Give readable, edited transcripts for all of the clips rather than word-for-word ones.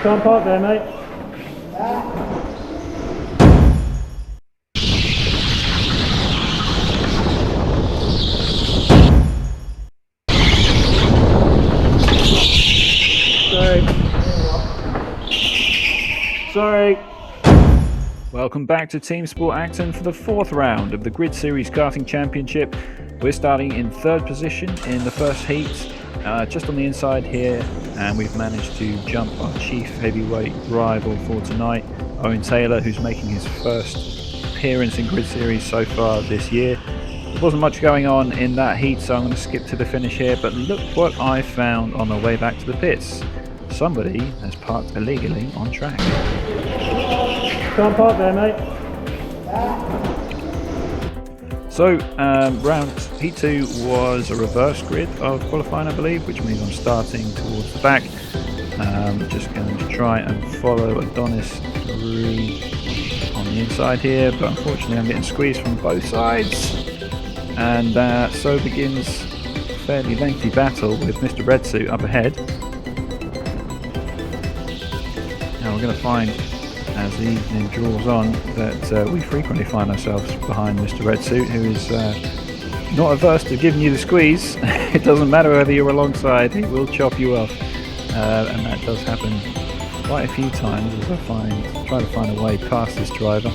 Can't park there, mate. Sorry. Welcome back to TeamSport Acton for the 4th round of the Grid Series Karting Championship. We're starting in 3rd position in the first heat, just on the inside here, and we've managed to jump our chief heavyweight rival for tonight, Owen Taylor, who's making his first appearance in Grid Series so far this year. There wasn't much going on in that heat, so I'm going to skip to the finish here, but look what I found on the way back to the pits. Somebody has parked illegally on track. Can't park there, mate. So, heat 2 was a reverse grid of qualifying, I believe, which means I'm starting towards the back. Just going to try and follow Adonis through on the inside here, but unfortunately I'm getting squeezed from both sides. And so begins a fairly lengthy battle with Mr. Red Suit up ahead. Now we're going to find, as the evening draws on, that we frequently find ourselves behind Mr. Red Suit, who is not averse to giving you the squeeze. It doesn't matter whether you're alongside, he will chop you off. And that does happen quite a few times as I try to find a way past this driver.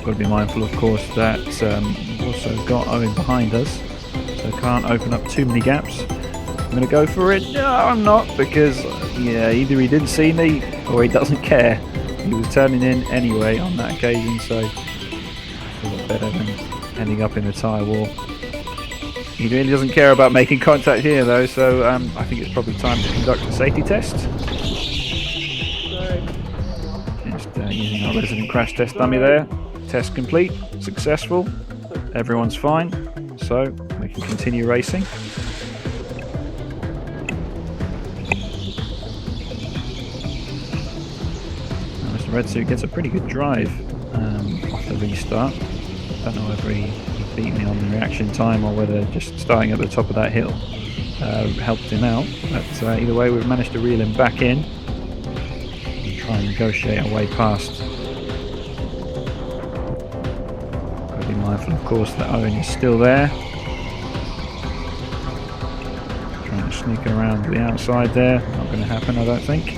Got to be mindful, of course, that we've also got Owen behind us, so can't open up too many gaps. I'm going to go for it. No, I'm not, because yeah, either he didn't see me or he doesn't care. He was turning in anyway on that occasion, so I thought better than ending up in the tyre wall. He really doesn't care about making contact here though, so I think it's probably time to conduct a safety test. Just using our resident crash test dummy there. Test complete, successful, everyone's fine, so we can continue racing. Mr. Red Suit gets a pretty good drive off the restart. Don't know whether he beat me on the reaction time or whether just starting at the top of that hill helped him out, but either way we've managed to reel him back in and try and negotiate our way past. Be mindful, of course, that Owen is still there. Trying to sneak around the outside there. Not going to happen, I don't think.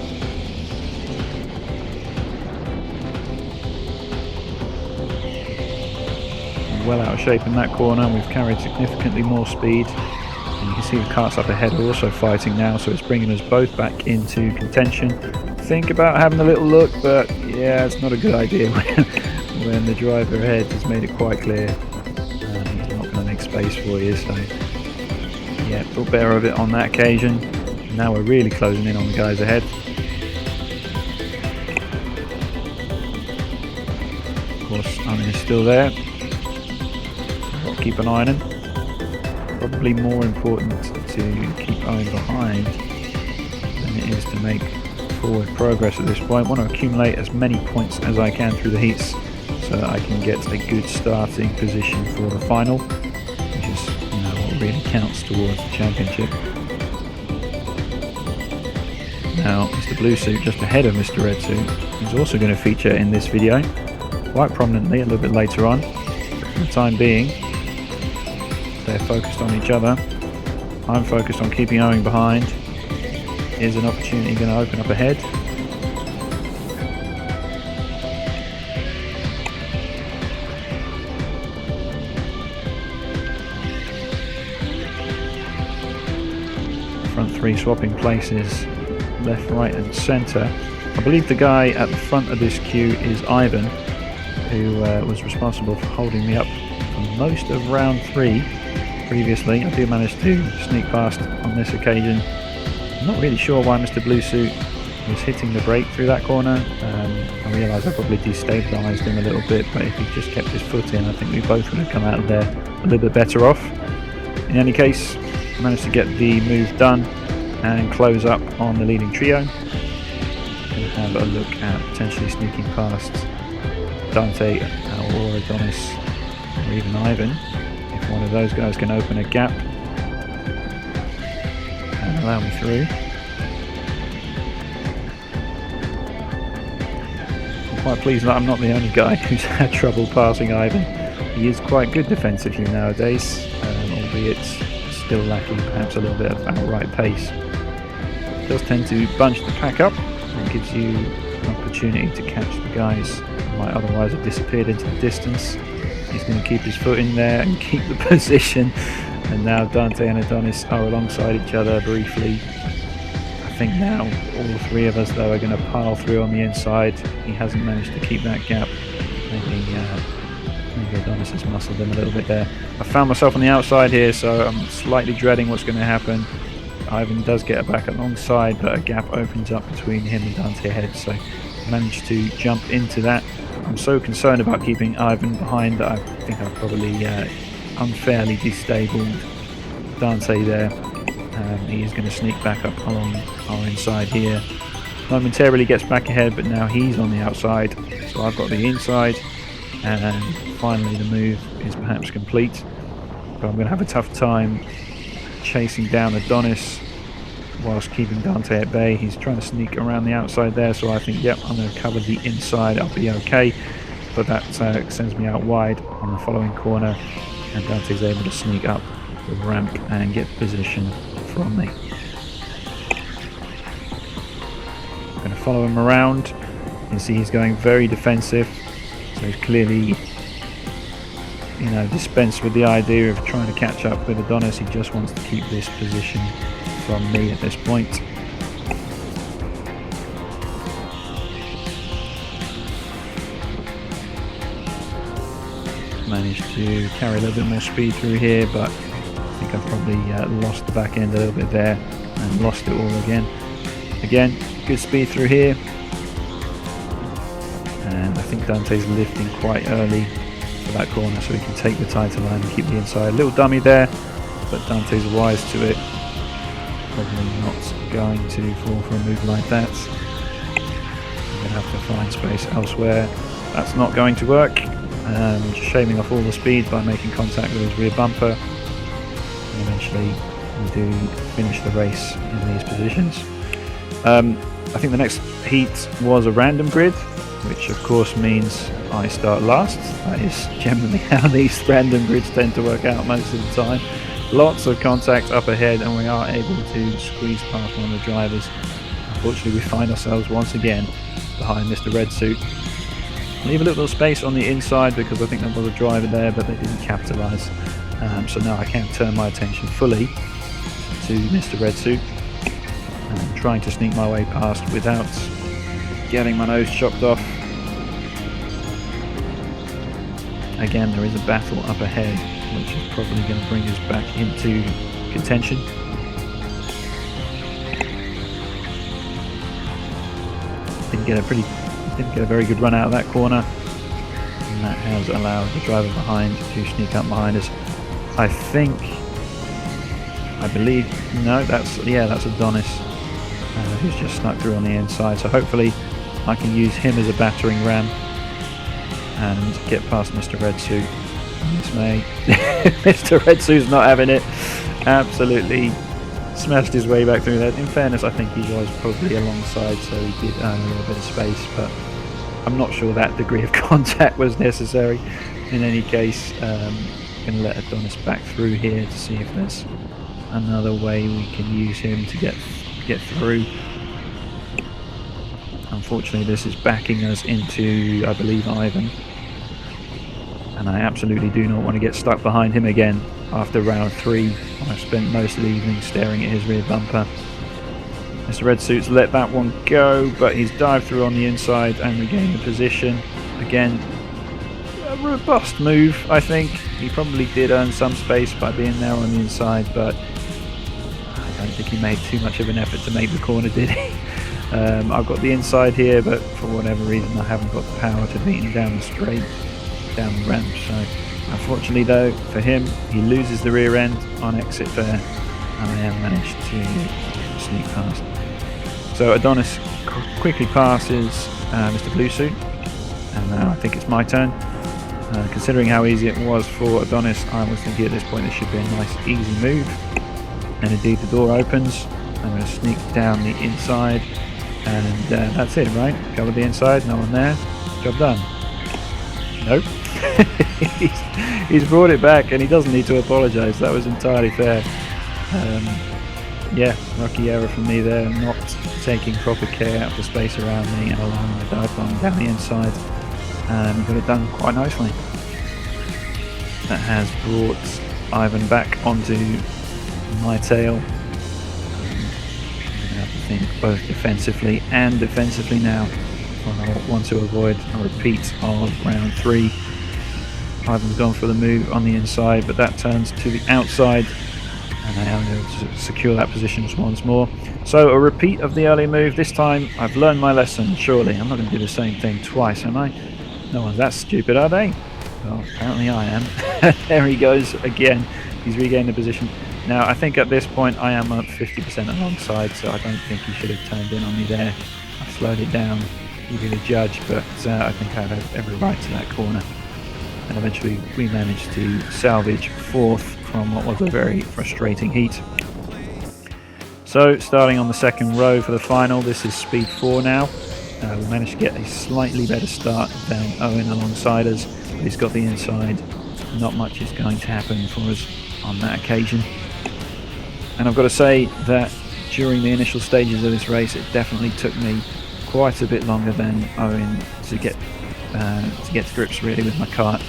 Well out of shape in that corner. We've carried significantly more speed. And you can see the karts up ahead are also fighting now, so it's bringing us both back into contention. Think about having a little look, but yeah, it's not a good idea when the driver ahead has made it quite clear he's not going to make space for you, so yeah, thought better of it on that occasion. Now we're really closing in on the guys ahead. Of course, Owen is still there. Got to keep an eye on him. Probably more important to keep Owen behind than it is to make forward progress at this point. I want to accumulate as many points as I can through the heats, so that I can get a good starting position for the final, which is what really counts towards the championship. Now Mr. Blue Suit just ahead of Mr. Red Suit is also going to feature in this video quite prominently a little bit later on. For the time being they're focused on each other. I'm focused on keeping Owen behind. Is an opportunity going to open up ahead? Front three swapping places, left, right and centre. I believe the guy at the front of this queue is Ivan, who was responsible for holding me up for most of round 3 previously. I do manage to sneak past on this occasion. I'm not really sure why Mr. Blue Suit was hitting the brake through that corner. I realise I probably destabilised him a little bit, but if he just kept his foot in, I think we both would have come out of there a little bit better off. In any case, I managed to get the move done and close up on the leading trio. Going to have a look at potentially sneaking past Dante or Adonis or even Ivan. If one of those guys can open a gap, and allow me through. I'm quite pleased that I'm not the only guy who's had trouble passing Ivan. He is quite good defensively nowadays, albeit still lacking perhaps a little bit of outright pace. He does tend to bunch the pack up and gives you an opportunity to catch the guys who might otherwise have disappeared into the distance. He's going to keep his foot in there and keep the position. And now Dante and Adonis are alongside each other briefly. I think now all three of us though are going to pile through on the inside. He hasn't managed to keep that gap. Maybe Adonis has muscled him a little bit there. I found myself on the outside here, so I'm slightly dreading what's going to happen. Ivan does get back alongside, but a gap opens up between him and Dante ahead, so I managed to jump into that. I'm so concerned about keeping Ivan behind that I think I've probably unfairly destabled Dante there. He is going to sneak back up along our inside here. Momentarily gets back ahead, but now he's on the outside, so I've got the inside, and finally the move is perhaps complete. But I'm going to have a tough time chasing down Adonis whilst keeping Dante at bay. He's trying to sneak around the outside there, so I think, yep, I'm going to cover the inside, I'll be okay. But that sends me out wide on the following corner, and Dante's able to sneak up the ramp and get position from me. I'm going to follow him around. You can see he's going very defensive, so he's clearly, dispensed with the idea of trying to catch up with Adonis. He just wants to keep this position from me at this point. Managed to carry a little bit more speed through here, but I think I've probably lost the back end a little bit there and lost it all again. Again, good speed through here, and I think Dante's lifting quite early for that corner so he can take the title line and keep the inside. Little dummy there, but Dante's wise to it. Probably not going to fall for a move like that. I'm going to have to find space elsewhere. That's not going to work. Just shaving off all the speed by making contact with his rear bumper. And eventually we do finish the race in these positions. I think the next heat was a random grid, which of course means I start last. That is generally how these random grids tend to work out most of the time. Lots of contact up ahead, and we are able to squeeze past one of the drivers. Unfortunately, we find ourselves once again behind Mr. Red Suit. Leave a little space on the inside because I think there was a driver there, but they didn't capitalise. So now I can turn my attention fully to Mr. Red Suit, and trying to sneak my way past without getting my nose chopped off. Again, there is a battle up ahead, which is probably going to bring us back into contention. Didn't get a very good run out of that corner, and that has allowed the driver behind to sneak up behind us. I believe, no, that's Adonis, who's just snuck through on the inside. So hopefully I can use him as a battering ram and get past Mr. Red Suit. This may Mr. Red Suit's not having it. Absolutely smashed his way back through that. In fairness, I think he was probably alongside, so he did earn a little bit of space, but I'm not sure that degree of contact was necessary. In any case, I'm going to let Adonis back through here to see if there's another way we can use him to get through. Unfortunately, this is backing us into, I believe, Ivan, and I absolutely do not want to get stuck behind him again after round 3. I've spent most of the evening staring at his rear bumper. Mr. Red Suit's let that one go, but he's dived through on the inside and regained the position. Again, a robust move, I think. He probably did earn some space by being there on the inside, but I don't think he made too much of an effort to make the corner, did he? I've got the inside here, but for whatever reason I haven't got the power to beat him down the straight, down the ramp. So unfortunately though, for him, he loses the rear end on exit there, and I have managed to sneak past. So Adonis quickly passes Mr. Blue Suit, and now I think it's my turn. Considering how easy it was for Adonis, I was thinking at this point this should be a nice easy move, and indeed the door opens. I'm going to sneak down the inside, and that's it, right? Cover the inside, no one there, job done. Nope. he's brought it back, and he doesn't need to apologise. That was entirely fair. Yeah, lucky error from me there, not taking proper care of the space around me and allowing the dive bomb down the inside, and got it done quite nicely. That has brought Ivan back onto my tail. I have to think both defensively and defensively now. I want to avoid a repeat of round 3. Ivan's gone for the move on the inside, but that turns to the outside, and I am able to secure that position once more. So a repeat of the early move. This time I've learned my lesson, surely. I'm not going to do the same thing twice, am I? No one's that stupid, are they? Well, apparently I am. There he goes again. He's regained the position. Now I think at this point I am up 50% alongside, so I don't think he should have turned in on me there. I slowed it down, you be the judge, but I think I had every right to that corner. And eventually we managed to salvage 4th from what was a very frustrating heat. So starting on the second row for the final, this is speed 4 now. We managed to get a slightly better start than Owen alongside us, but he's got the inside. Not much is going to happen for us on that occasion. And I've got to say that during the initial stages of this race, it definitely took me quite a bit longer than Owen to get to grips really with my kart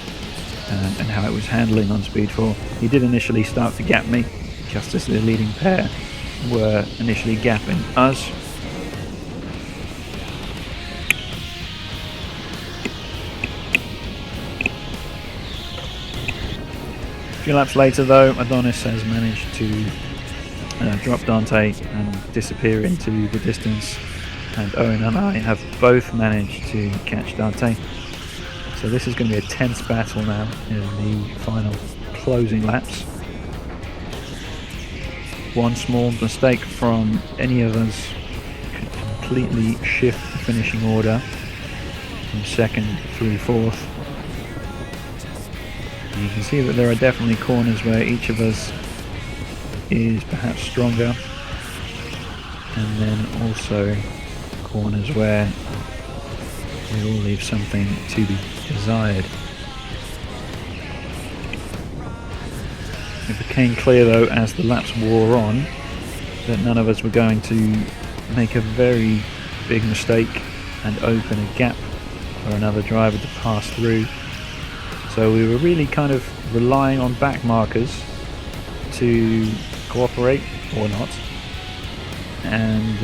and how it was handling on speed 4. He did initially start to gap me, just as the leading pair were initially gapping us. A few laps later though, Adonis has managed to drop Dante and disappear into the distance, and Owen and I have both managed to catch Dante. So this is going to be a tense battle now in the final closing laps. One small mistake from any of us could completely shift the finishing order from 2nd through 4th. You can see that there are definitely corners where each of us is perhaps stronger, and then also corners where we all leave something to be desired. It became clear though as the laps wore on that none of us were going to make a very big mistake and open a gap for another driver to pass through. So we were really kind of relying on back markers to cooperate or not, and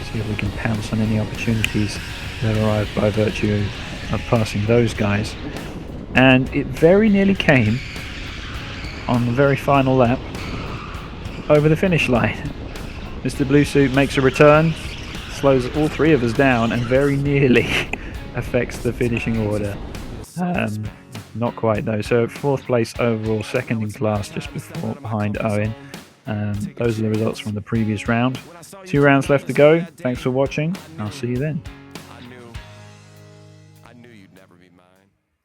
see if we can pounce on any opportunities that arrive by virtue of passing those guys. And it very nearly came on the very final lap over the finish line. Mr. Blue Suit makes a return, slows all 3 of us down, and very nearly affects the finishing order. Not quite though. So 4th place overall, 2nd in class, just behind Owen. Those are the results from the previous round. 2 rounds left to go. Thanks for watching. I'll see you then.